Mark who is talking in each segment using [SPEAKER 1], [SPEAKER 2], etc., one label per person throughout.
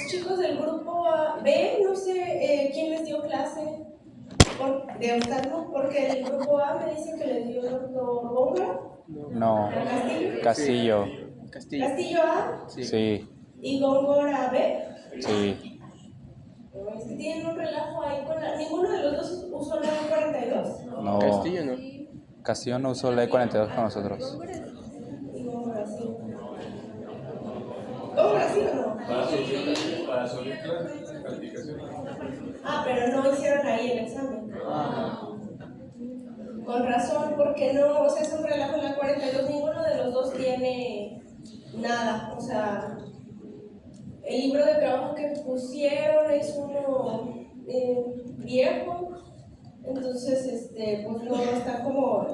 [SPEAKER 1] chicos del grupo B, no sé quién les dio clase de oftalmo, porque el grupo A me dice que les dio el doctor Góngora.
[SPEAKER 2] No, Castillo.
[SPEAKER 1] Castillo A.
[SPEAKER 2] Sí.
[SPEAKER 1] ¿Y Góngora B?
[SPEAKER 2] Sí.
[SPEAKER 1] Es que tienen un relajo ahí con ninguno de los dos usó la E42.
[SPEAKER 2] No.
[SPEAKER 3] Castillo no.
[SPEAKER 2] Castillo no usó la E42 con nosotros.
[SPEAKER 1] Y Góngora sí. ¿Góngora sí o no?
[SPEAKER 4] Para subir clases, calificaciones.
[SPEAKER 1] Pero no hicieron ahí el examen. Con razón, porque no, o sea, es un relajo en la 42, ninguno de los dos tiene nada, o sea, el libro de trabajo que pusieron es uno viejo, entonces, pues no está como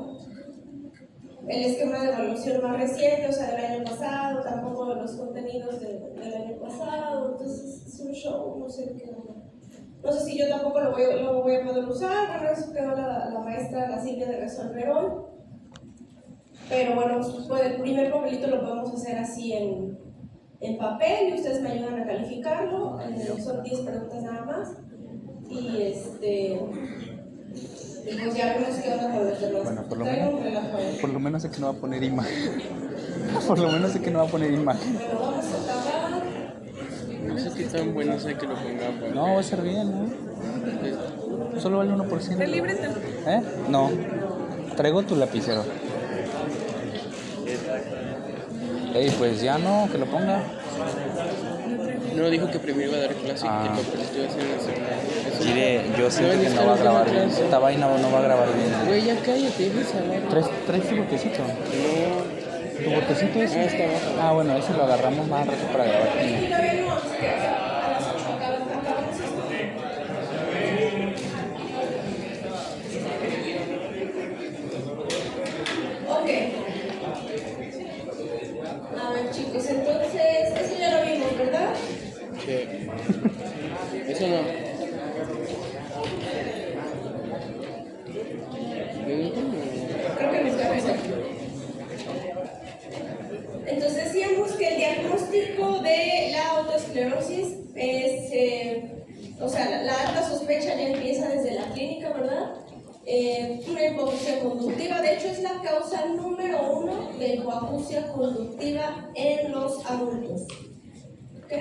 [SPEAKER 1] el esquema de evaluación más reciente, o sea, del año pasado, tampoco de los contenidos del año pasado, entonces es un show, no sé qué onda. No sé si yo tampoco lo voy a poder usar, bueno, eso quedó la maestra, la Silvia, de resolver hoy. Pero bueno, pues el primer papelito lo podemos hacer así en papel y ustedes me ayudan a calificarlo. Son 10 preguntas nada más. Y pues ya vemos qué onda con los demás.
[SPEAKER 2] Bueno, por lo menos sé que no va a poner imagen. Por lo menos sé que no va a poner imagen.
[SPEAKER 1] Bueno, vamos a acabar.
[SPEAKER 3] No sé qué tan bueno sea que lo pongamos.
[SPEAKER 2] No, va a ser bien, ¿no? Solo vale 1%.
[SPEAKER 5] ¿De libreta?
[SPEAKER 2] No. Traigo tu lapicero. Pues ya no, que lo ponga.
[SPEAKER 3] No, dijo que primero iba a dar clase y que el papelito iba a ser en la segunda.
[SPEAKER 2] Mire, yo siento que no va a grabar bien. Esta vaina no va a grabar bien.
[SPEAKER 3] Güey, ya cállate, deja saber.
[SPEAKER 2] ¿Traes tu botecito?
[SPEAKER 3] No.
[SPEAKER 2] ¿Tu botecito es?
[SPEAKER 3] Está abajo.
[SPEAKER 2] Bueno, ese lo agarramos más rato para grabar.
[SPEAKER 1] Y todavía no, acabamos esto. Ok. A ver, chicos, entonces, eso ya lo vimos, ¿verdad?
[SPEAKER 3] Sí. Eso no.
[SPEAKER 1] Creo que nos queda eso. Entonces decíamos que el diagnóstico de la autoesclerosis es, o sea, la alta sospecha ya empieza desde la clínica, ¿verdad? Una hipoacusia conductiva, de hecho es la causa número 1 de hipoacusia conductiva en los adultos. ¿Ok?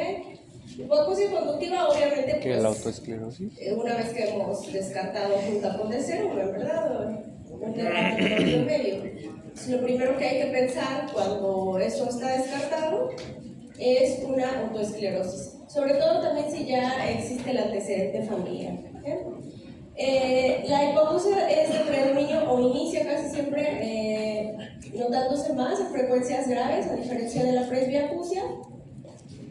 [SPEAKER 1] Hipoacusia conductiva, obviamente,
[SPEAKER 2] ¿Qué es la autoesclerosis?
[SPEAKER 1] una vez que hemos descartado junta con D0, ¿verdad? Un diagnóstico medio. Lo primero que hay que pensar cuando eso está descartado es una autoesclerosis, sobre todo también si ya existe el antecedente familiar. La hipoacusia es de predominio o inicia casi siempre notándose más en frecuencias graves, a diferencia de la presbiacusia,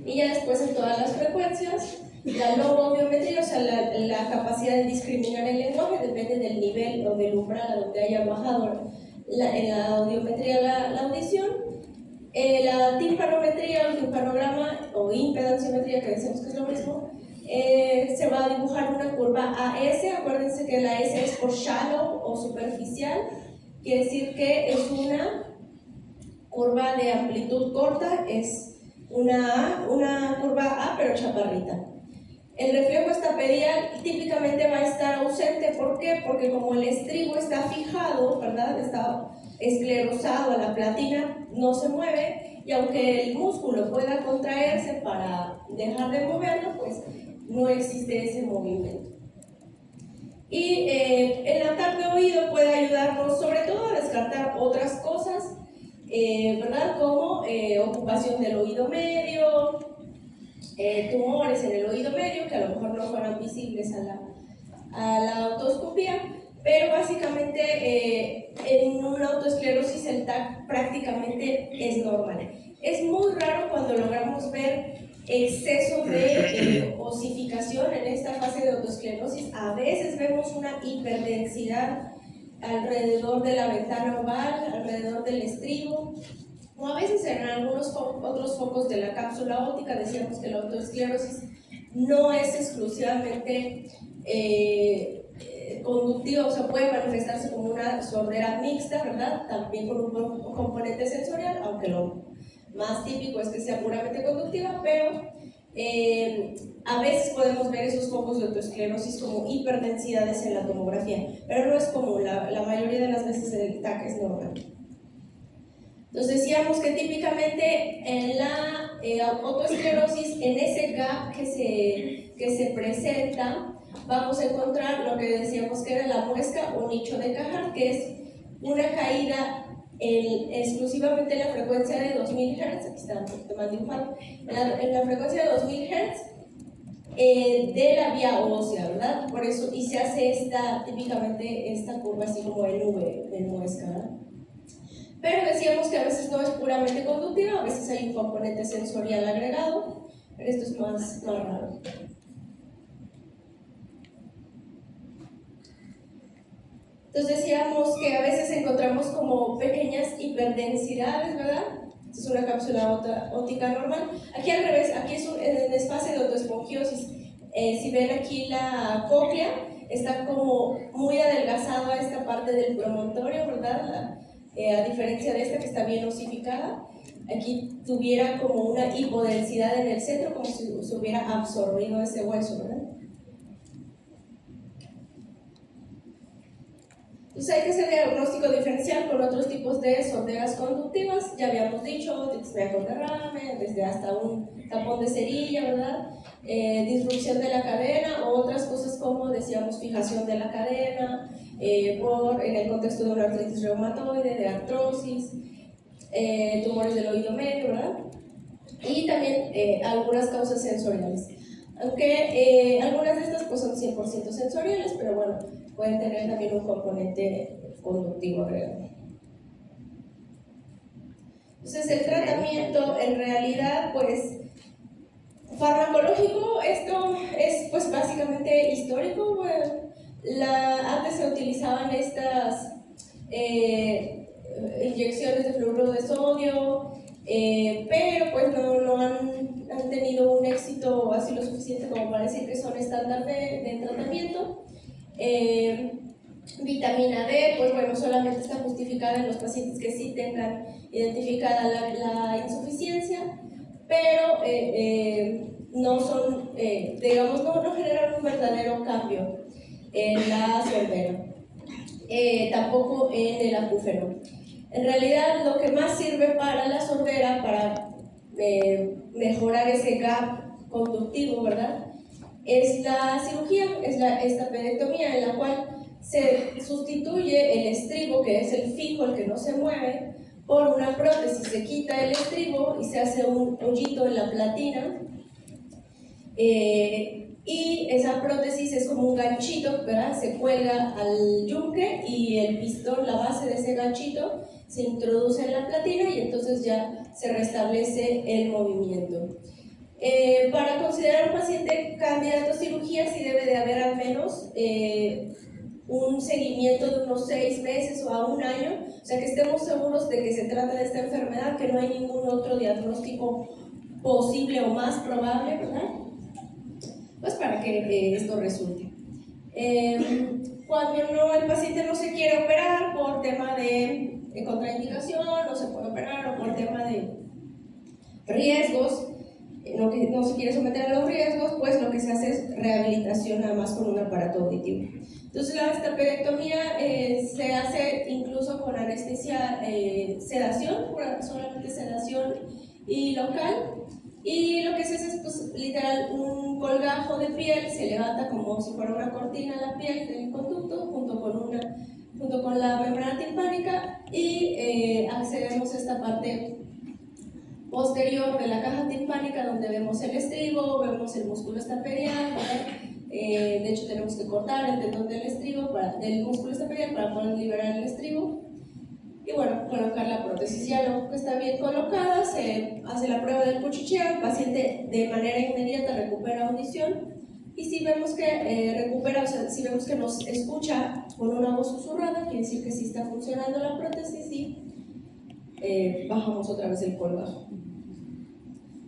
[SPEAKER 1] y ya después en todas las frecuencias. La logoaudiometría, o sea, la capacidad de discriminar el lenguaje, depende del nivel o del umbral a donde haya bajado en la audiometría la audición. La timpanometría o timpanograma o impedanciometría, que decimos que es lo mismo, se va a dibujar una curva AS. Acuérdense que la S es por shallow o superficial, quiere decir que es una curva de amplitud corta, es una curva A pero chaparrita. El reflejo estapedial típicamente va a estar ausente. ¿Por qué? Porque como el estribo está fijado, ¿verdad? Está esclerosado a la platina, no se mueve, y aunque el músculo pueda contraerse para dejar de moverlo, pues no existe ese movimiento. Y el ataque de oído puede ayudarnos sobre todo a descartar otras cosas, ¿verdad? Como ocupación del oído medio, tumores en el oído medio, que a lo mejor no fueran visibles a la autoscopía, pero básicamente en una autoesclerosis el TAC prácticamente es normal. Es muy raro cuando logramos ver exceso de osificación en esta fase de autoesclerosis. A veces vemos una hiperdensidad alrededor de la ventana oval, alrededor del estribo, o a veces en algunos otros focos de la cápsula óptica. Decíamos que la autoesclerosis no es exclusivamente conductiva, o sea, puede manifestarse como una sordera mixta, ¿verdad? También con un componente sensorial, aunque lo más típico es que sea puramente conductiva, pero A veces podemos ver esos focos de autoesclerosis como hiperdensidades en la tomografía, pero no es común, la mayoría de las veces el TAC es normal. Entonces decíamos que típicamente en la autoesclerosis, en ese gap que se presenta, vamos a encontrar lo que decíamos que era la muesca o nicho de Cajard, que es una caída exclusivamente en la frecuencia de 2000 Hz, aquí está un poquito más dibujado, en la frecuencia de 2000 Hz de la vía ósea, ¿verdad? Por eso, y se hace típicamente esta curva así como en V, de muesca, ¿verdad? Pero decíamos que a veces no es puramente conductiva, a veces hay un componente sensorial agregado, pero esto es más raro. Entonces decíamos que a veces encontramos como pequeñas hiperdensidades, ¿verdad? Esta es una cápsula óptica normal. Aquí al revés, aquí es en desfase de autoespongiosis. Si ven aquí la cóclea, está como muy adelgazada esta parte del promontorio, ¿verdad? A diferencia de esta que está bien osificada, aquí tuviera como una hipodensidad en el centro, como si se hubiera absorbido ese hueso, ¿verdad? Entonces hay que hacer diagnóstico diferencial con otros tipos de sorderas conductivas, ya habíamos dicho, displea con derrame, desde hasta un tapón de cerilla, ¿verdad? Disrupción de la cadena o otras cosas como, decíamos, fijación de la cadena, en el contexto de una artritis reumatoide, de artrosis, tumores del oído medio, ¿verdad? Y también algunas causas sensoriales. Aunque algunas de estas pues, son 100% sensoriales, pero bueno, pueden tener también un componente conductivo agregado. Entonces el tratamiento en realidad pues farmacológico, esto es pues básicamente histórico. Bueno, antes se utilizaban estas inyecciones de fluoruro de sodio, pero pues no han tenido un éxito así lo suficiente como para decir que son estándar de tratamiento. Vitamina D, pues bueno, solamente está justificada en los pacientes que sí tengan identificada la insuficiencia, pero no son, digamos, no generan un verdadero cambio en la sordera, tampoco en el acúfeno. En realidad, lo que más sirve para la sordera, para mejorar ese gap conductivo, ¿verdad?, es la cirugía, es esta pedectomía, en la cual se sustituye el estribo, que es el fijo, el que no se mueve, por una prótesis. Se quita el estribo y se hace un hoyito en la platina, y esa prótesis es como un ganchito, ¿verdad? Se cuelga al yunque y el pistón, la base de ese ganchito, se introduce en la platina y entonces ya se restablece el movimiento. Para considerar un paciente candidato a cirugía sí debe de haber al menos un seguimiento de unos 6 meses o a 1 año, o sea que estemos seguros de que se trata de esta enfermedad, que no hay ningún otro diagnóstico posible o más probable, ¿verdad? Pues para que esto resulte. Cuando el paciente no se quiere operar por tema de contraindicación, no se puede operar, o por tema de riesgos, no se quiere someter a los riesgos, pues lo que se hace es rehabilitación nada más con un aparato auditivo. Entonces la estapedectomía se hace incluso con anestesia, sedación, solamente sedación y local, y lo que se hace es pues, literal un colgajo de piel, se levanta como si fuera una cortina la piel del conducto junto con la membrana timpánica, y accedemos a esta parte posterior de la caja timpánica donde vemos el estribo, vemos el músculo estapedial, de hecho tenemos que cortar el tendón del estribo, del músculo estapedial para poder liberar el estribo y bueno, colocar la prótesis. Ya luego que está bien colocada, se hace la prueba del cuchicheo, el paciente de manera inmediata recupera audición y si vemos que recupera, o sea, si vemos que nos escucha con una voz susurrada, quiere decir que sí está funcionando la prótesis y bajamos otra vez el colgajo.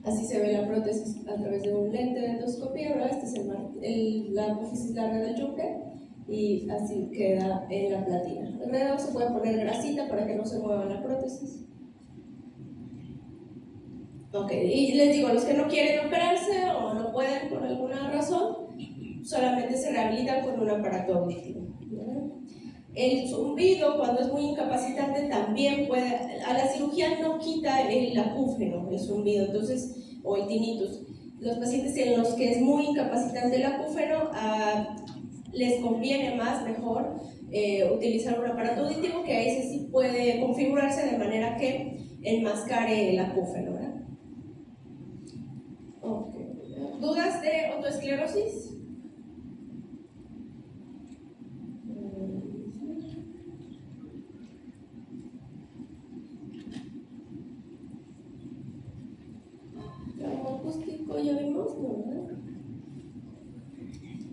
[SPEAKER 1] Así se ve la prótesis a través de un lente de endoscopía, ¿verdad? Este es la apófisis larga del yunque y así queda en la platina. Alrededor se puede poner grasita para que no se mueva la prótesis. Ok, y les digo, los que no quieren operarse alguna razón, solamente se rehabilitan con un aparato auditivo, ¿verdad? El zumbido, cuando es muy incapacitante, también puede, a la cirugía no quita el acúfeno, el zumbido, entonces, o el tinnitus. Los pacientes en los que es muy incapacitante el acúfeno, les conviene más, mejor, utilizar un aparato auditivo, que ahí sí puede configurarse de manera que enmascare el acúfeno, ¿verdad? Okay. ¿Dudas de autoesclerosis? Trauma acústico, ya vimos, ¿no? ¿Verdad?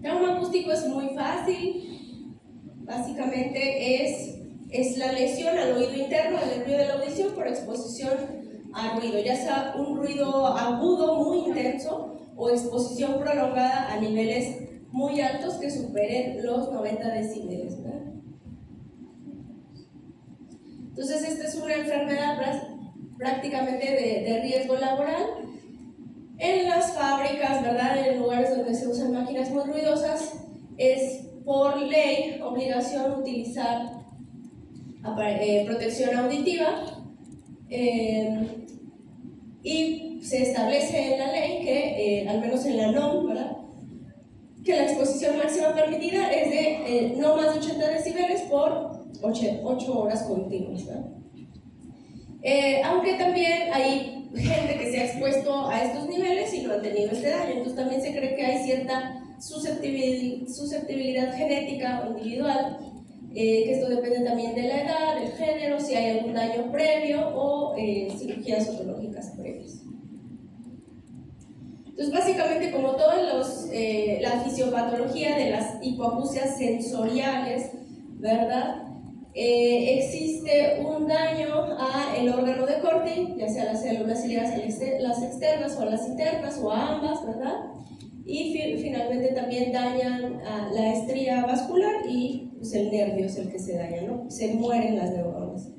[SPEAKER 1] Trauma acústico es muy fácil, básicamente es la lesión al oído interno, al nervio de la audición por exposición a ruido, ya sea un ruido agudo muy intenso o exposición prolongada a niveles muy altos que superen los 90 decibeles, ¿verdad? Entonces esta es una enfermedad prácticamente de riesgo laboral. En las fábricas, ¿verdad?, en lugares donde se usan máquinas muy ruidosas, es por ley obligación utilizar protección auditiva, y se establece en la ley que, al menos en la NOM, ¿verdad?, que la exposición máxima permitida es de no más de 80 decibeles por 8 horas continuas, ¿verdad? Aunque también hay gente que se ha expuesto a estos niveles y no han tenido este daño, entonces también se cree que hay cierta susceptibilidad genética o individual, que esto depende también de la edad, del género, si hay algún daño previo o cirugías otológicas previas. Entonces básicamente, como todos la fisiopatología de las hipoacusias sensoriales, ¿verdad?, existe un daño al órgano de Corti, ya sea las células ciliares, las externas o las internas, o a ambas, ¿verdad? Y finalmente también dañan a la estría vascular y pues, el nervio es el que se daña, ¿no? Se mueren las neuronas.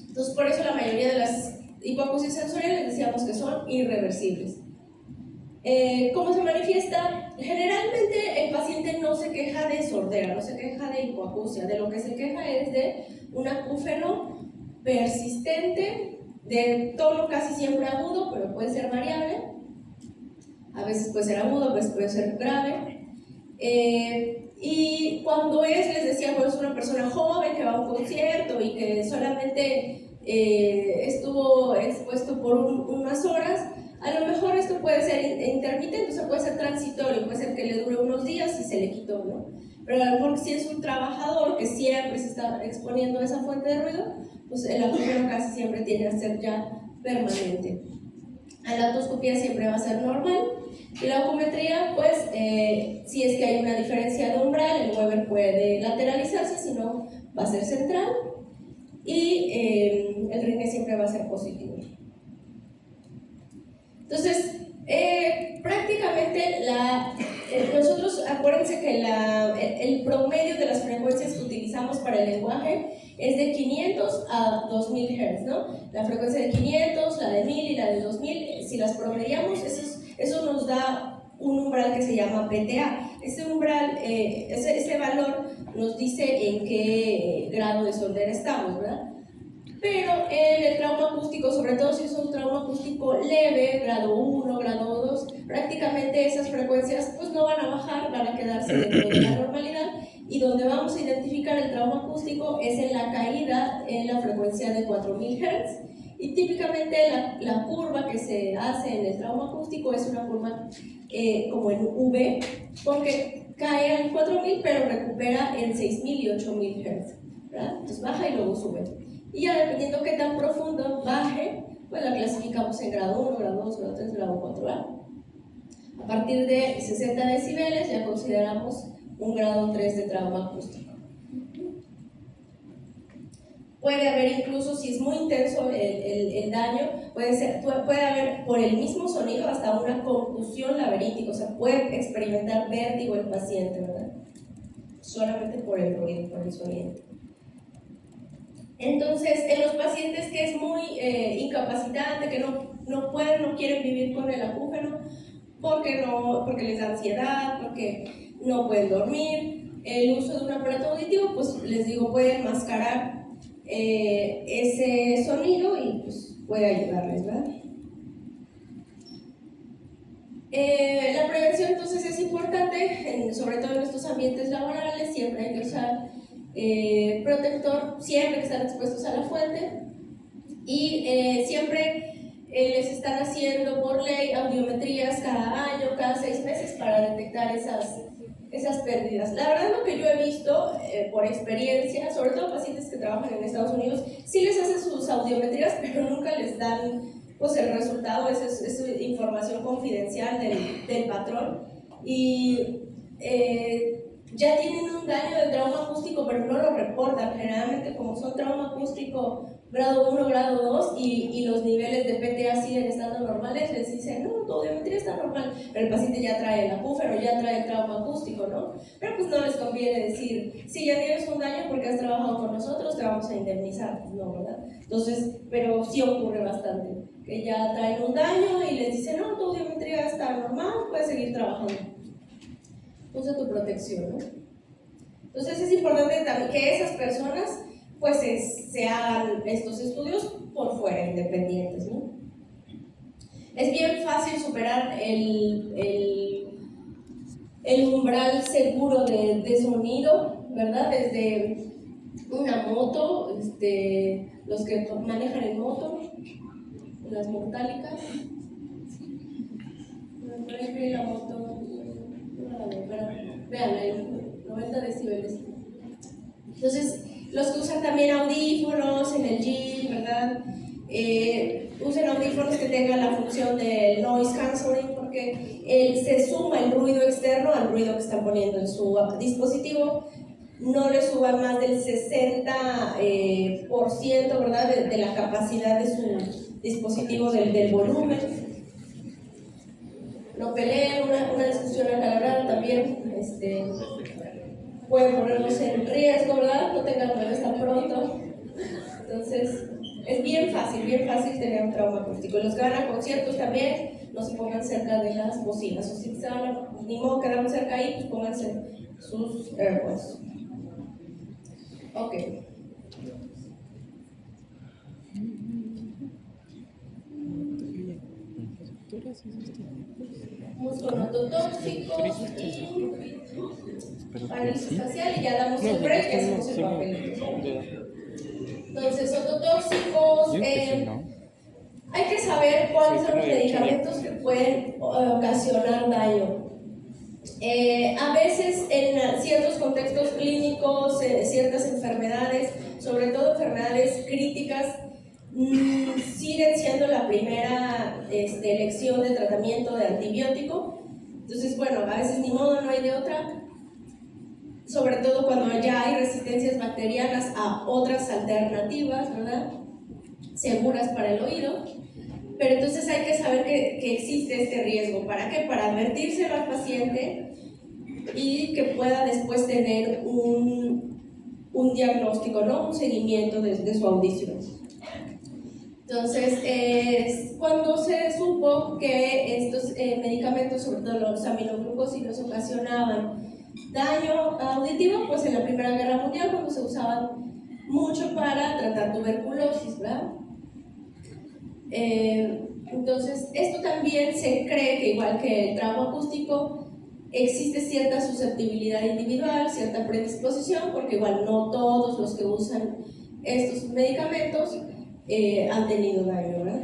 [SPEAKER 1] Entonces, por eso la mayoría de las hipoacusias sensoriales decíamos que son irreversibles. ¿Cómo se manifiesta? Generalmente el paciente no se queja de sordera, no se queja de hipoacusia, de lo que se queja es de un acúfeno persistente, de tono casi siempre agudo, pero puede ser variable, a veces puede ser agudo, a veces puede ser grave. Y cuando les decía, bueno, es una persona joven que va a un concierto y que solamente estuvo expuesto por unas horas, a lo mejor esto puede ser intermitente, o sea, puede ser transitorio, puede ser que le dure unos días y se le quitó, ¿no? Pero a lo mejor si es un trabajador que siempre se está exponiendo a esa fuente de ruido, pues el acúfeno casi siempre tiende a ser ya permanente. A la otoscopía siempre va a ser normal. Y la ocumetría, pues, si es que hay una diferencia de umbral, el Weber puede lateralizarse, si no, va a ser central. Y el Rinne siempre va a ser positivo. Entonces, prácticamente nosotros, acuérdense que el promedio de las frecuencias que utilizamos para el lenguaje es de 500 a 2000 Hz, ¿no? La frecuencia de 500, la de 1000 y la de 2000, si las promediamos, eso nos da un umbral que se llama PTA. Ese umbral, ese valor nos dice en qué grado de sordera estamos, ¿verdad? Pero en el trauma acústico, sobre todo si es un trauma acústico leve, grado 1, grado 2, prácticamente esas frecuencias pues no van a bajar, van a quedarse dentro de la normalidad, y donde vamos a identificar el trauma acústico es en la caída en la frecuencia de 4000 Hz, y típicamente la curva que se hace en el trauma acústico es una curva como en V, porque cae en 4000 pero recupera en 6000 y 8000 Hz, ¿verdad? Entonces baja y luego sube. Y ya dependiendo qué tan profundo baje, pues la clasificamos en grado 1, grado 2, grado 3, grado 4A. A partir de 60 decibeles ya consideramos un grado 3 de trauma acústico. Puede haber incluso, si es muy intenso el daño, puede haber por el mismo sonido hasta una contusión laberíntica, o sea, puede experimentar vértigo el paciente, ¿verdad? Solamente por el ruido, por el sonido. Entonces, en los pacientes que es muy incapacitante, que no pueden, no quieren vivir con el acúfeno, porque les da ansiedad, porque no pueden dormir. El uso de un aparato auditivo, pues les digo, puede enmascarar ese sonido y pues puede ayudarles, ¿verdad? La prevención entonces es importante, sobre todo en estos ambientes laborales. Siempre hay que usar protector, siempre que están expuestos a la fuente, y siempre les están haciendo por ley audiometrías cada año, cada 6 meses para detectar esas pérdidas. La verdad, lo que yo he visto por experiencia, sobre todo pacientes que trabajan en Estados Unidos, sí les hacen sus audiometrías, pero nunca les dan pues el resultado. Es información confidencial del patrón, y ya tienen un daño de trauma acústico, pero no lo reportan. Generalmente, como son trauma acústico grado 1, grado 2, y los niveles de PTA siguen estando normales, les dicen, no, tu audiometría está normal, pero el paciente ya trae el acúfeno, ya trae el trauma acústico, ¿no? Pero pues no les conviene decir, si ya tienes un daño porque has trabajado con nosotros, te vamos a indemnizar, no, ¿verdad? Entonces, pero sí ocurre bastante, que ya traen un daño y les dicen, no, tu audiometría está normal, puedes seguir trabajando. Usa tu protección, ¿no? Entonces es importante también que esas personas pues se hagan estos estudios por fuera, independientes, ¿no? Es bien fácil superar el umbral seguro de sonido, ¿verdad? Desde una moto, los que manejan en moto, las mortálicas. Por ejemplo, la moto, vean ahí, 90 decibeles. Entonces, los que usan también audífonos en el gym, ¿verdad? Usen audífonos que tengan la función del noise cancelling, porque se suma el ruido externo al ruido que están poniendo en su dispositivo. No le suban más del 60%, ¿verdad? De la capacidad de su dispositivo, del volumen. No peleen, una discusión acalorada también puede ponernos en riesgo, ¿verdad? No tengan bebés tan pronto. Entonces, es bien fácil tener un trauma acústico. Y los que van a conciertos también, no se pongan cerca de las bocinas. O si se van ni modo quedamos cerca ahí, pues pónganse sus AirPods. Ok. Musculotóxicos y parálisis facial, y ya damos el break, hacemos el papelito. Entonces, ototóxicos, hay que saber cuáles son los medicamentos que pueden ocasionar daño. A veces en ciertos contextos clínicos, ciertas enfermedades, sobre todo enfermedades críticas, siguen siendo la primera elección de tratamiento de antibiótico. Entonces, bueno, a veces ni modo, no hay de otra, sobre todo cuando ya hay resistencias bacterianas a otras alternativas, ¿verdad? Seguras para el oído. Pero entonces hay que saber que existe este riesgo. ¿Para qué? Para advertírselo al paciente y que pueda después tener un diagnóstico, ¿no? Un seguimiento de su audición. Entonces, cuando se supo que estos medicamentos, sobre todo los aminoglucósidos, ocasionaban daño auditivo, pues en la Primera Guerra Mundial, cuando se usaban mucho para tratar tuberculosis, ¿verdad? Entonces, esto también se cree que, igual que el trauma acústico, existe cierta susceptibilidad individual, cierta predisposición, porque igual no todos los que usan estos medicamentos han tenido daño, ¿verdad?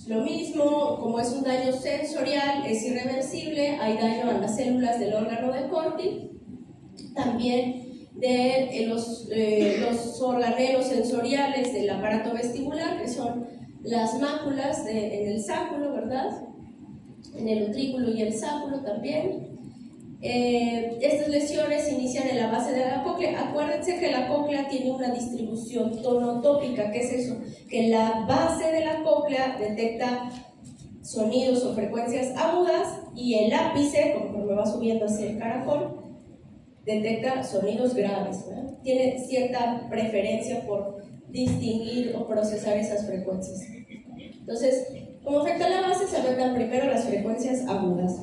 [SPEAKER 1] Lo mismo, como es un daño sensorial, es irreversible, hay daño a las células del órgano de Corti, también de los organelos sensoriales del aparato vestibular, que son las máculas en el sáculo, ¿verdad? En el utrículo y el sáculo también. Estas lesiones se inician en la base de la cóclea. Acuérdense que la cóclea tiene una distribución tonotópica. ¿Qué es eso? Que la base de la cóclea detecta sonidos o frecuencias agudas, y el ápice, conforme va subiendo hacia el caracol, detecta sonidos graves, ¿verdad? Tiene cierta preferencia por distinguir o procesar esas frecuencias. Entonces, como afecta la base, se afectan primero las frecuencias agudas.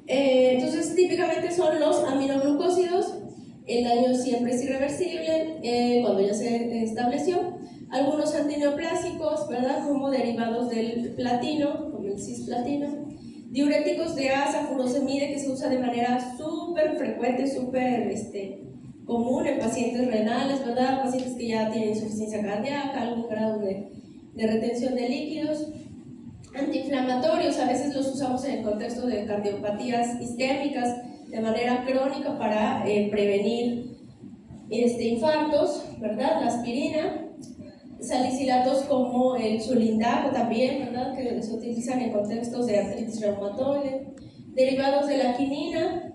[SPEAKER 1] Entonces, típicamente son los aminoglucósidos. El daño siempre es irreversible cuando ya se estableció. Algunos antineoplásicos, ¿verdad? Como derivados del platino, como el cisplatino. Diuréticos de asa, furosemide, que se usa de manera súper frecuente, súper común en pacientes renales, ¿verdad? Pacientes que ya tienen insuficiencia cardíaca, algún grado de retención de líquidos. Antiinflamatorios, a veces los usamos en el contexto de cardiopatías isquémicas de manera crónica para prevenir infartos, ¿verdad? La aspirina. Salicilatos como el sulindaco también, ¿verdad? Que se utilizan en contextos de artritis reumatoide. Derivados de la quinina,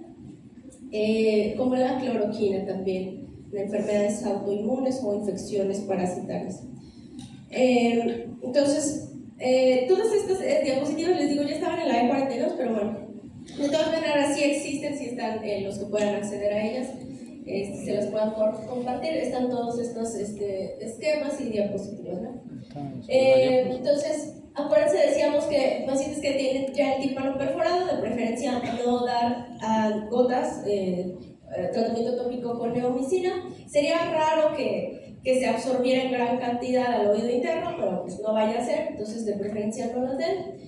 [SPEAKER 1] como la cloroquina también, en enfermedades autoinmunes o infecciones parasitarias. Entonces, todas estas diapositivas, les digo, ya estaban en la E42, pero bueno, de todas maneras sí existen, sí están los que puedan acceder a ellas. Se las puedan compartir, están todos estos esquemas y diapositivas, ¿no? Entonces, acuérdense, decíamos que pacientes que tienen ya el tímpano perforado, de preferencia no dar a gotas, tratamiento tópico con neomicina. Sería raro que se absorbiera en gran cantidad al oído interno, pero pues no vaya a ser, entonces de preferencia no las den.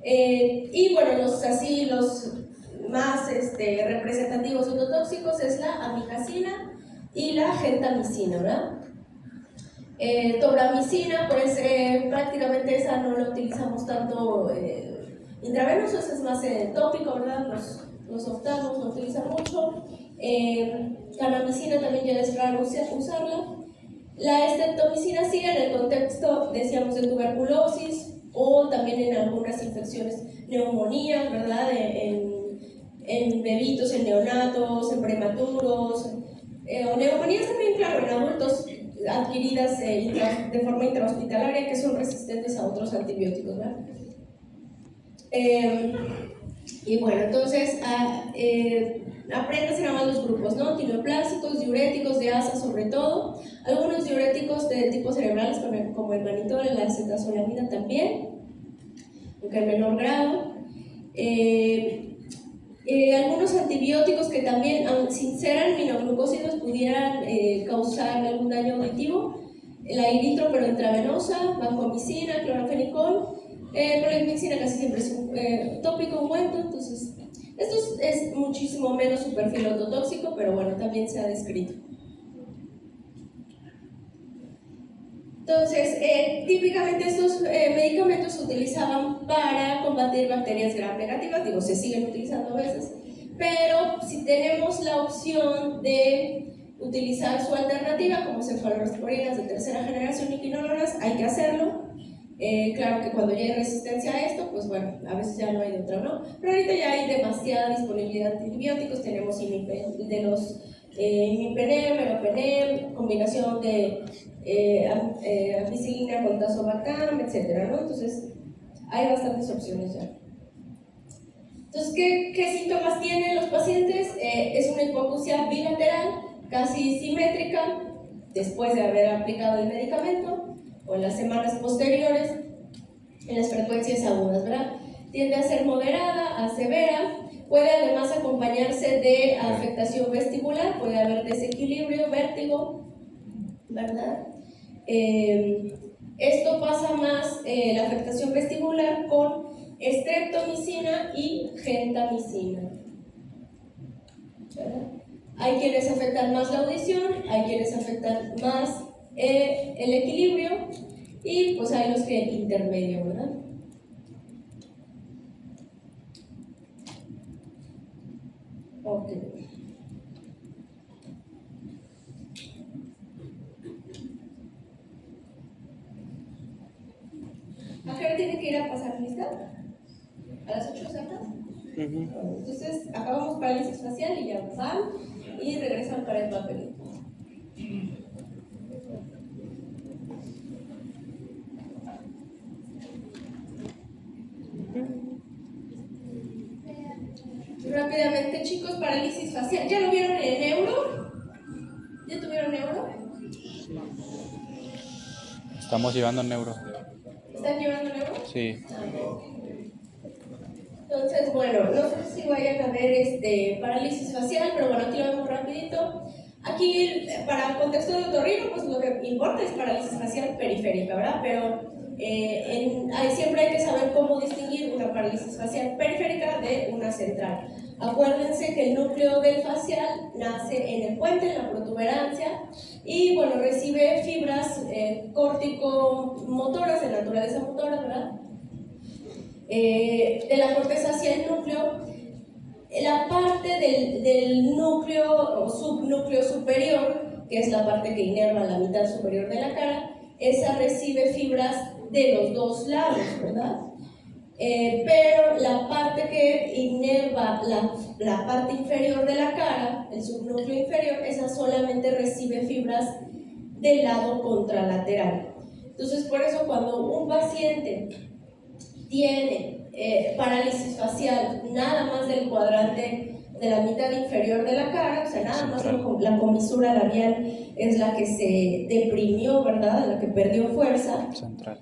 [SPEAKER 1] Y bueno, los más representativos ototóxicos es la amikacina y la gentamicina, ¿verdad? Tobramicina, pues prácticamente esa no la utilizamos tanto intravenoso, esa es más tópico, ¿verdad? Los oftalmos lo utilizan mucho. Canamicina también ya es raro usarla. La estreptomicina sí en el contexto, decíamos, de tuberculosis o también en algunas infecciones, neumonías, ¿verdad? En bebitos, en neonatos, en prematuros, o neumonías también, claro, en adultos adquiridas de forma intrahospitalaria que son resistentes a otros antibióticos, ¿verdad? Y bueno, entonces apréndanse nada más los grupos, ¿no? Antineoplásicos, diuréticos de asa sobre todo, algunos diuréticos de tipo cerebrales como el manitol, la acetazolamida también, aunque en menor grado. Algunos antibióticos que también, sin ser aminoglucósidos, pudieran causar algún daño auditivo. La eritro, pero intravenosa, vancomicina, clorafenicol. La ivermectina casi siempre es un tópico ungüento, entonces esto es muchísimo menos su perfil ototóxico, pero bueno, también se ha descrito. Entonces, típicamente estos medicamentos se utilizaban para combatir bacterias gram negativas, digo, se siguen utilizando a veces, pero si tenemos la opción de utilizar su alternativa, como cefalosporinas de tercera generación y quinolonas, hay que hacerlo. Claro que cuando ya hay resistencia a esto, pues bueno, a veces ya no hay de otra, ¿no? Pero ahorita ya hay demasiada disponibilidad de antibióticos, tenemos imipenem, meropenem, combinación de ampicilina con tazobactam, etcétera, ¿no? Entonces, hay bastantes opciones ya. Entonces, ¿qué síntomas tienen los pacientes? Es una hipoacusia bilateral, casi simétrica, después de haber aplicado el medicamento, o en las semanas posteriores, en las frecuencias agudas, ¿verdad? Tiende a ser moderada a severa, puede además acompañarse de afectación vestibular, puede haber desequilibrio, vértigo, ¿verdad? Esto pasa más, la afectación vestibular, con estreptomicina y gentamicina, ¿verdad? Hay quienes afectan más la audición, hay quienes afectan más el equilibrio, y pues hay los que intermedio, ¿verdad? Ok. ¿A qué hora tiene que ir a pasar lista? ¿A las 8 exactas? Entonces acabamos parálisis facial y ya van y regresan para el papelito. Rápidamente, chicos, parálisis facial. ¿Ya lo vieron en neuro? ¿Ya tuvieron neuro?
[SPEAKER 2] Estamos llevando neuro.
[SPEAKER 1] ¿Están llevando luego?
[SPEAKER 3] Sí.
[SPEAKER 1] Entonces, bueno, no sé si vayan a ver parálisis facial, pero bueno, aquí lo vemos rapidito. Aquí, para el contexto de otorrino, pues lo que importa es parálisis facial periférica, ¿verdad? Pero siempre hay que saber cómo distinguir una parálisis facial periférica de una central. Acuérdense que el núcleo del facial nace en el puente, en la protuberancia, y bueno, recibe fibras córtico-motoras, de naturaleza motora, ¿verdad? De la corteza hacia el núcleo. La parte del núcleo o subnúcleo superior, que es la parte que inerva la mitad superior de la cara, esa recibe fibras de los dos lados, ¿verdad? Pero la parte que inerva la parte inferior de la cara, el subnúcleo inferior, esa solamente recibe fibras del lado contralateral. Entonces, por eso cuando un paciente tiene parálisis facial nada más del cuadrante de la mitad inferior de la cara, o sea, nada más la comisura labial es la que se deprimió, ¿verdad? La que perdió fuerza.
[SPEAKER 2] Central.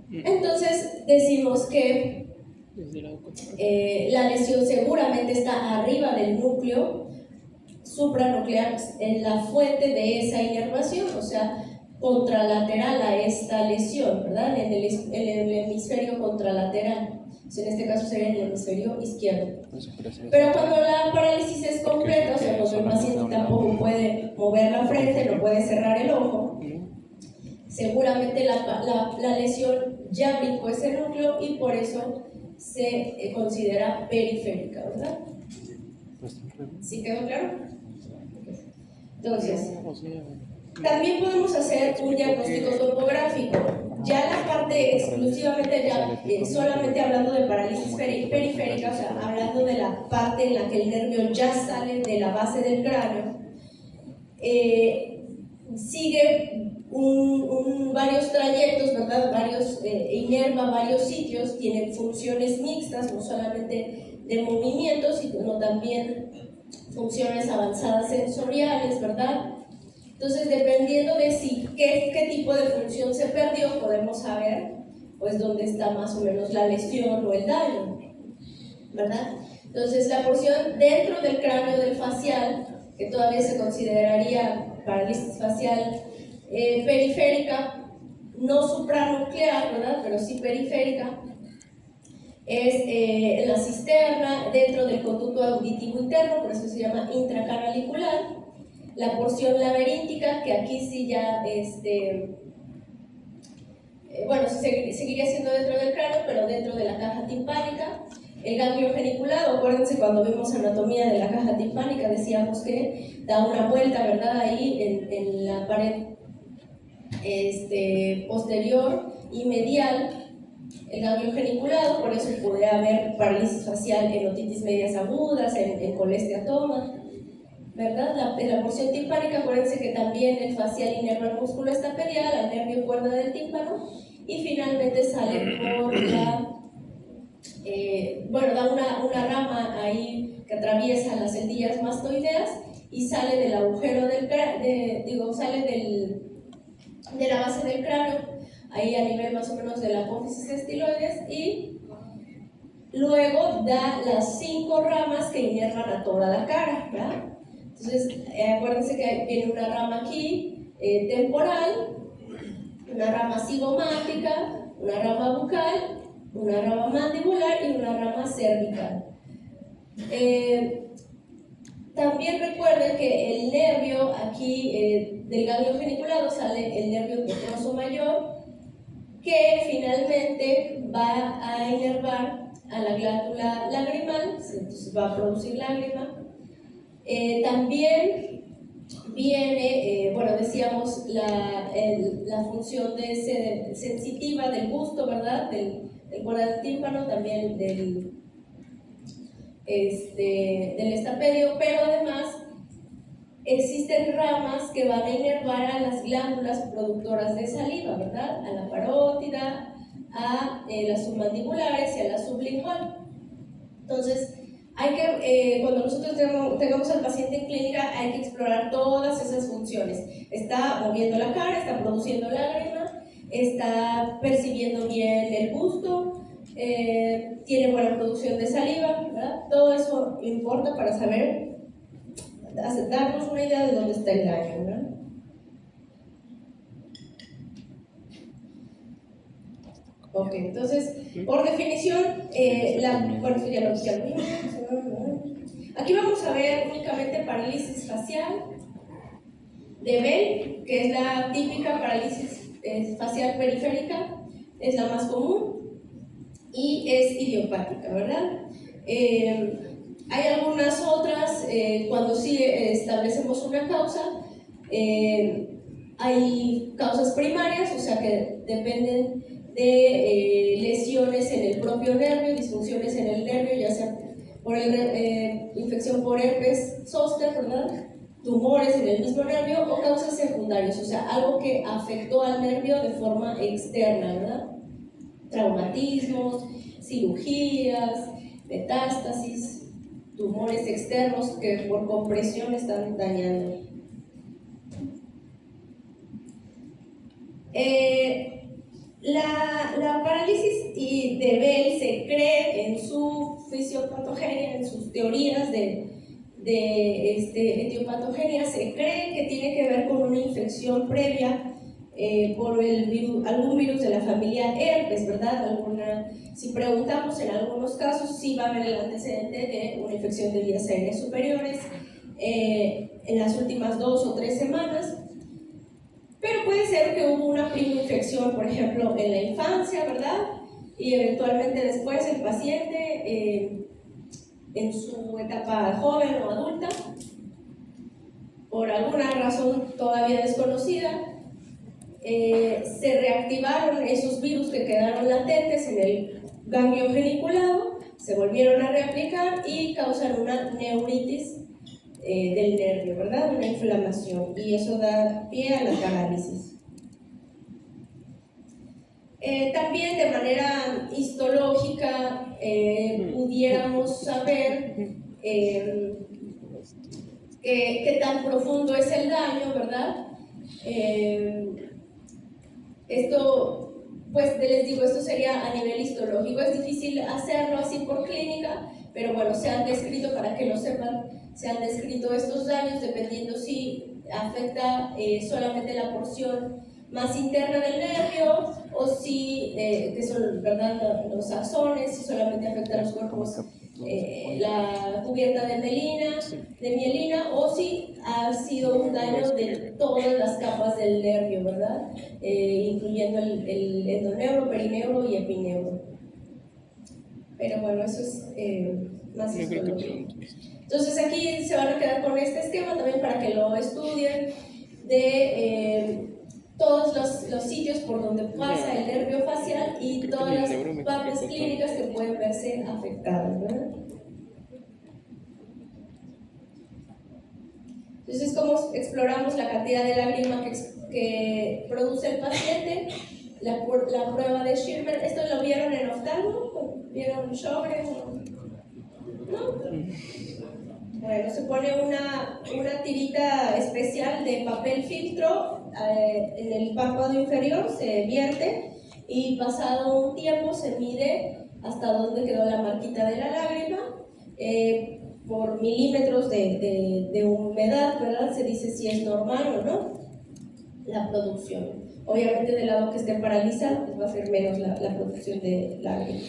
[SPEAKER 1] Entonces decimos que la lesión seguramente está arriba del núcleo supranuclear, en la fuente de esa inervación, o sea, contralateral a esta lesión, ¿verdad? En el hemisferio contralateral. En este caso sería en el hemisferio izquierdo. Pero cuando la parálisis es completa, o sea, cuando el paciente tampoco puede mover la frente, no puede cerrar el ojo, seguramente la lesión ya brincó ese núcleo y por eso se considera periférica, ¿verdad? ¿Sí quedó claro? Entonces, también podemos hacer un diagnóstico topográfico. Ya la parte exclusivamente, solamente hablando de parálisis periférica, o sea, hablando de la parte en la que el nervio ya sale de la base del cráneo, sigue varios trayectos, ¿verdad? Inerva varios sitios, tiene funciones mixtas, no solamente de movimientos, sino también funciones avanzadas sensoriales, ¿verdad? Entonces, dependiendo de qué tipo de función se perdió, podemos saber pues dónde está más o menos la lesión o el daño, ¿verdad? Entonces, la porción dentro del cráneo del facial, que todavía se consideraría parálisis facial periférica, no supranuclear, ¿verdad? Pero sí periférica, es la cisterna dentro del conducto auditivo interno, por eso se llama intracanalicular. La porción laberíntica, que aquí sí ya, seguiría siendo dentro del cráneo, pero dentro de la caja timpánica. El ganglio geniculado, acuérdense cuando vimos anatomía de la caja timpánica, decíamos que da una vuelta, ¿verdad? Ahí en la pared posterior y medial, el ganglio geniculado, por eso puede haber parálisis facial en otitis medias agudas, en colesteatoma, ¿verdad? La porción timpánica, acuérdense que también el facial inerva el músculo estapedial, al nervio cuerda del tímpano, y finalmente sale por da una rama ahí que atraviesa las celdillas mastoideas y sale del agujero sale de la base del cráneo, ahí a nivel más o menos de la apófisis estiloides, y luego da las 5 ramas que inervan a toda la cara, ¿verdad? Entonces, acuérdense que viene una rama aquí temporal, una rama cigomática, una rama bucal, una rama mandibular y una rama cervical. También recuerden que el nervio aquí del ganglio geniculado sale el nervio petroso mayor, que finalmente va a inervar a la glándula lagrimal, entonces va a producir lágrima. También viene, decíamos, la función sensitiva del busto, ¿verdad? Del cuerda del tímpano, también del estapedio, pero además existen ramas que van a inervar a las glándulas productoras de saliva, ¿verdad? A la parótida, a las submandibulares y a la sublingual. Entonces, hay que, cuando nosotros tengamos al paciente en clínica, hay que explorar todas esas funciones. Está moviendo la cara, está produciendo lágrima, está percibiendo bien el busto, tiene buena producción de saliva, ¿verdad? Todo eso importa para saber, darnos una idea de dónde está el daño, ¿verdad? Ok, entonces, por definición, bueno, eso ya lo vimos. Aquí vamos a ver únicamente parálisis facial de Bell, que es la típica parálisis facial periférica, es la más común y es idiopática, ¿verdad? Hay algunas otras, cuando sí establecemos una causa, hay causas primarias, o sea que dependen de lesiones en el propio nervio, disfunciones en el nervio, ya sea por infección por herpes zóster, ¿verdad? Tumores en el mismo nervio, o causas secundarias, o sea, algo que afectó al nervio de forma externa, ¿verdad? Traumatismos, cirugías, metástasis, tumores externos que por compresión están dañando. La parálisis de Bell se cree en su fisiopatogenia, en sus teorías de etiopatogenia, se cree que tiene que ver con una infección previa por algún virus de la familia herpes, ¿verdad? Si preguntamos, en algunos casos sí va a haber el antecedente de una infección de vías aéreas superiores en las últimas 2 o 3 semanas. Pero puede ser que hubo una prima infección, por ejemplo, en la infancia, ¿verdad? Y eventualmente después el paciente, en su etapa joven o adulta, por alguna razón todavía desconocida, se reactivaron esos virus que quedaron latentes en el ganglio geniculado, se volvieron a reaplicar y causan una neuritis del nervio, ¿verdad? Una inflamación, y eso da pie a la parálisis. También de manera histológica pudiéramos saber qué tan profundo es el daño, ¿verdad? Esto, pues les digo, esto sería a nivel histológico. Es difícil hacerlo así por clínica, pero bueno, se han descrito, para que lo sepan, se han descrito estos daños dependiendo si afecta solamente la porción más interna del nervio o si, que son, ¿verdad?, los axones, si solamente afecta los cuerpos, la cubierta de mielina, o si ha sido un daño de todas las capas del nervio, ¿verdad? Incluyendo el endoneuro, perineuro y epineuro. Pero bueno, eso es más histológico. Entonces aquí se van a quedar con este esquema también para que lo estudien de todos los sitios por donde pasa el nervio facial y todas las partes clínicas que pueden verse afectadas, ¿verdad? Entonces, como exploramos la cantidad de lágrima que produce el paciente, la prueba de Schirmer. ¿Esto lo vieron en oftalmo? ¿Vieron Sjögren? ¿No? Bueno, se pone una tirita especial de papel filtro en el párpado inferior, se vierte y pasado un tiempo se mide hasta dónde quedó la marquita de la lágrima por milímetros de humedad, ¿verdad? Se dice si es normal o no la producción. Obviamente del lado que esté paralizado pues va a ser menos la producción de lágrima.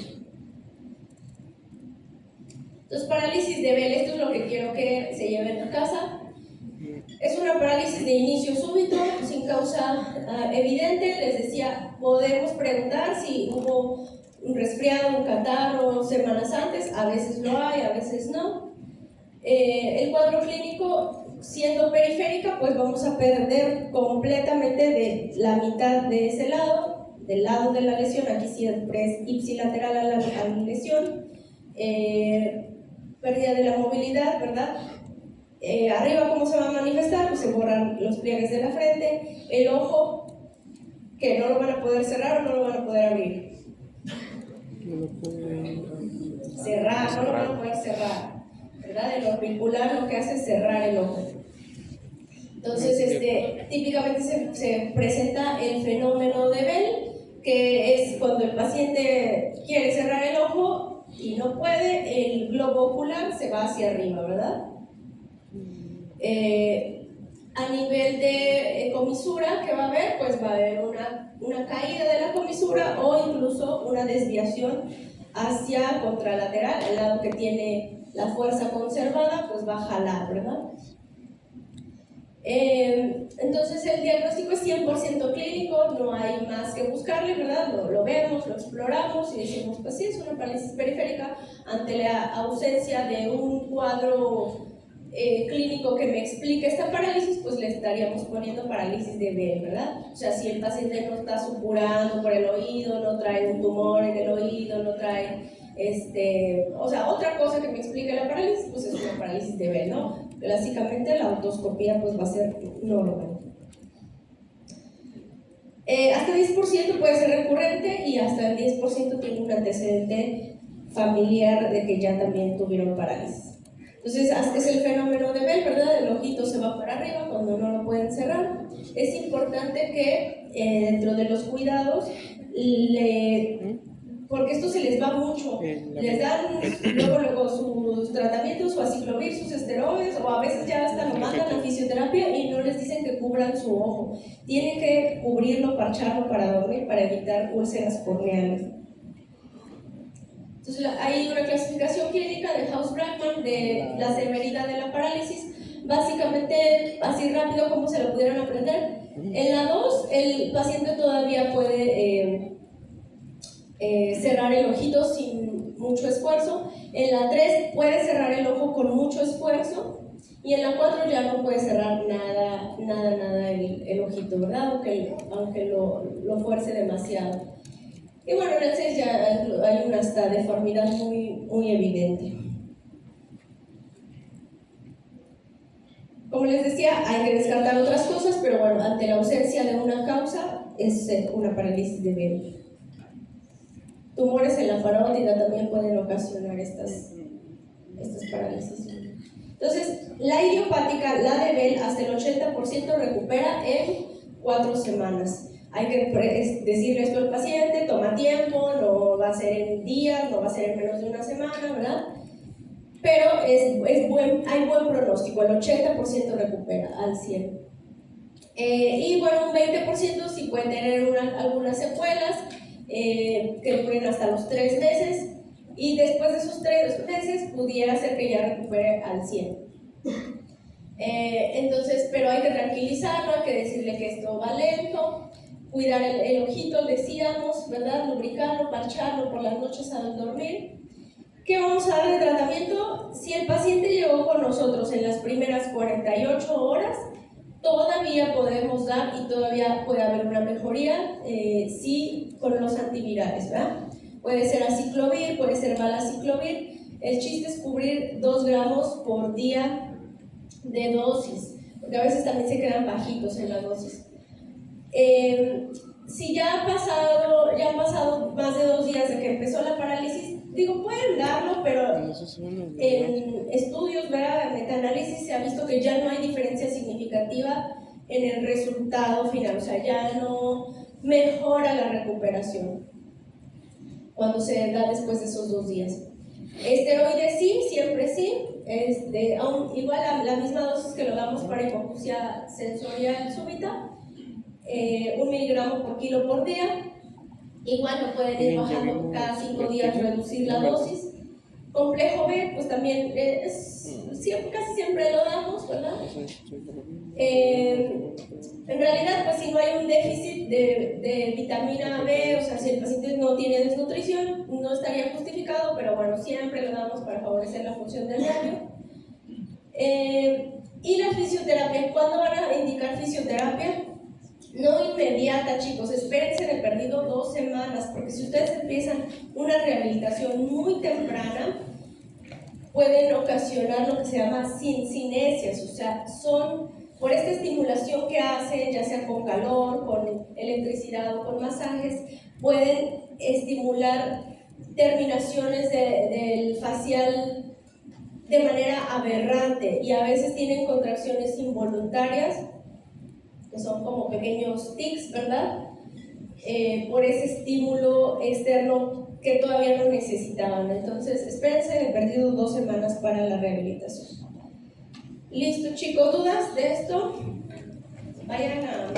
[SPEAKER 1] Entonces, parálisis de Bell, esto es lo que quiero que se lleven a casa. Es una parálisis de inicio súbito, sin causa evidente. Les decía, podemos preguntar si hubo un resfriado, un catarro semanas antes. A veces lo hay, a veces no. El cuadro clínico, siendo periférica, pues vamos a perder completamente de la mitad de ese lado, del lado de la lesión. Aquí siempre es ipsilateral a la lesión. Pérdida de la movilidad, ¿verdad? Arriba, ¿cómo se va a manifestar? Pues se borran los pliegues de la frente, el ojo, que no lo van a poder cerrar o no lo van a poder abrir. Cerrar, no lo van a poder cerrar, ¿verdad? El orbicular lo que hace es cerrar el ojo. Entonces, típicamente se presenta el fenómeno de Bell que es cuando el paciente quiere cerrar el ojo y no puede, el globo ocular se va hacia arriba, ¿verdad? A nivel de comisura que va a haber, pues va a haber una caída de la comisura o incluso una desviación hacia contralateral, el lado que tiene la fuerza conservada, pues va a jalar, ¿verdad? Entonces el diagnóstico es 100% clínico, no hay más que buscarle, ¿verdad? Lo vemos, lo exploramos y decimos, pues sí, es una parálisis periférica ante la ausencia de un cuadro clínico que me explique esta parálisis, pues le estaríamos poniendo parálisis de Bell, ¿verdad? O sea, si el paciente no está supurando por el oído, no trae un tumor en el oído, no trae, o sea, otra cosa que me explique la parálisis, pues es una parálisis de Bell, ¿no? Clásicamente la otoscopía pues va a ser normal. Hasta 10% puede ser recurrente y hasta el 10% tiene un antecedente familiar de que ya también tuvieron parálisis. Entonces, es el fenómeno de Bell, ¿verdad? El ojito se va para arriba cuando no lo pueden cerrar. Es importante que dentro de los cuidados, porque esto se les va mucho, les dan luego sus tratamientos, su aciclovir, sus esteroides, o a veces ya hasta lo mandan a fisioterapia y no les dicen que cubran su ojo. Tienen que cubrirlo, parcharlo para dormir, para evitar úlceras corneales. Entonces hay una clasificación clínica de House-Brackmann de la severidad de la parálisis, básicamente así rápido como se lo pudieron aprender. En la 2 el paciente todavía puede cerrar el ojito sin mucho esfuerzo, en la 3 puede cerrar el ojo con mucho esfuerzo y en la 4 ya no puede cerrar nada el ojito, ¿verdad? Aunque lo fuerce demasiado. Y bueno, en el 6 ya hay una hasta deformidad muy evidente. Como les decía, hay que descartar otras cosas, pero bueno, ante la ausencia de una causa, es una parálisis de Bell. Tumores en la farótida también pueden ocasionar estas parálisis. Entonces, la idiopática, la de Bell, hasta el 80% recupera en 4 semanas. Hay que decirle esto al paciente, toma tiempo, no va a ser en días, no va a ser en menos de una semana, ¿verdad? Pero hay buen pronóstico, el 80% recupera al 100%. Y bueno, un 20% sí puede tener algunas secuelas que duren hasta los 3 meses y después de esos 3 meses pudiera ser que ya recupere al 100%. Entonces, pero hay que tranquilizarlo, hay que decirle que esto va lento, cuidar el ojito, decíamos, ¿verdad? Lubricarlo, parcharlo por las noches al dormir. ¿Qué vamos a dar de tratamiento? Si el paciente llegó con nosotros en las primeras 48 horas, todavía podemos dar y todavía puede haber una mejoría sí, con los antivirales, ¿verdad? Puede ser aciclovir, puede ser valaciclovir. El chiste es cubrir 2 gramos por día de dosis, porque a veces también se quedan bajitos en la dosis. Si ya han pasado más de 2 días de que empezó la parálisis, digo, pueden darlo, pero en estudios, ¿verdad? Metaanálisis se ha visto que ya no hay diferencia significativa en el resultado final, o sea, ya no mejora la recuperación cuando se da después de esos 2 días. Esteroides sí, siempre sí, igual la misma dosis que lo damos para hipoacusia sensorial súbita, 1 miligramo por kilo por día. Igual lo pueden ir bajando cada 5 días, reducir la dosis. Complejo B, pues también casi siempre lo damos, ¿verdad? En realidad, pues si no hay un déficit de vitamina B, o sea, si el paciente no tiene desnutrición, no estaría justificado, pero bueno, siempre lo damos para favorecer la función del nervio. Y la fisioterapia, ¿cuándo van a indicar fisioterapia? No inmediata, chicos, espérense de perdido 2 semanas, porque si ustedes empiezan una rehabilitación muy temprana, pueden ocasionar lo que se llama cinesias, o sea, son por esta estimulación que hacen, ya sea con calor, con electricidad o con masajes, pueden estimular terminaciones del facial de manera aberrante y a veces tienen contracciones involuntarias, que son como pequeños tics, ¿verdad? por ese estímulo externo que todavía no necesitaban. Entonces, espérense, he perdido 2 semanas para la rehabilitación. Listo, chicos, ¿dudas de esto? Vayan a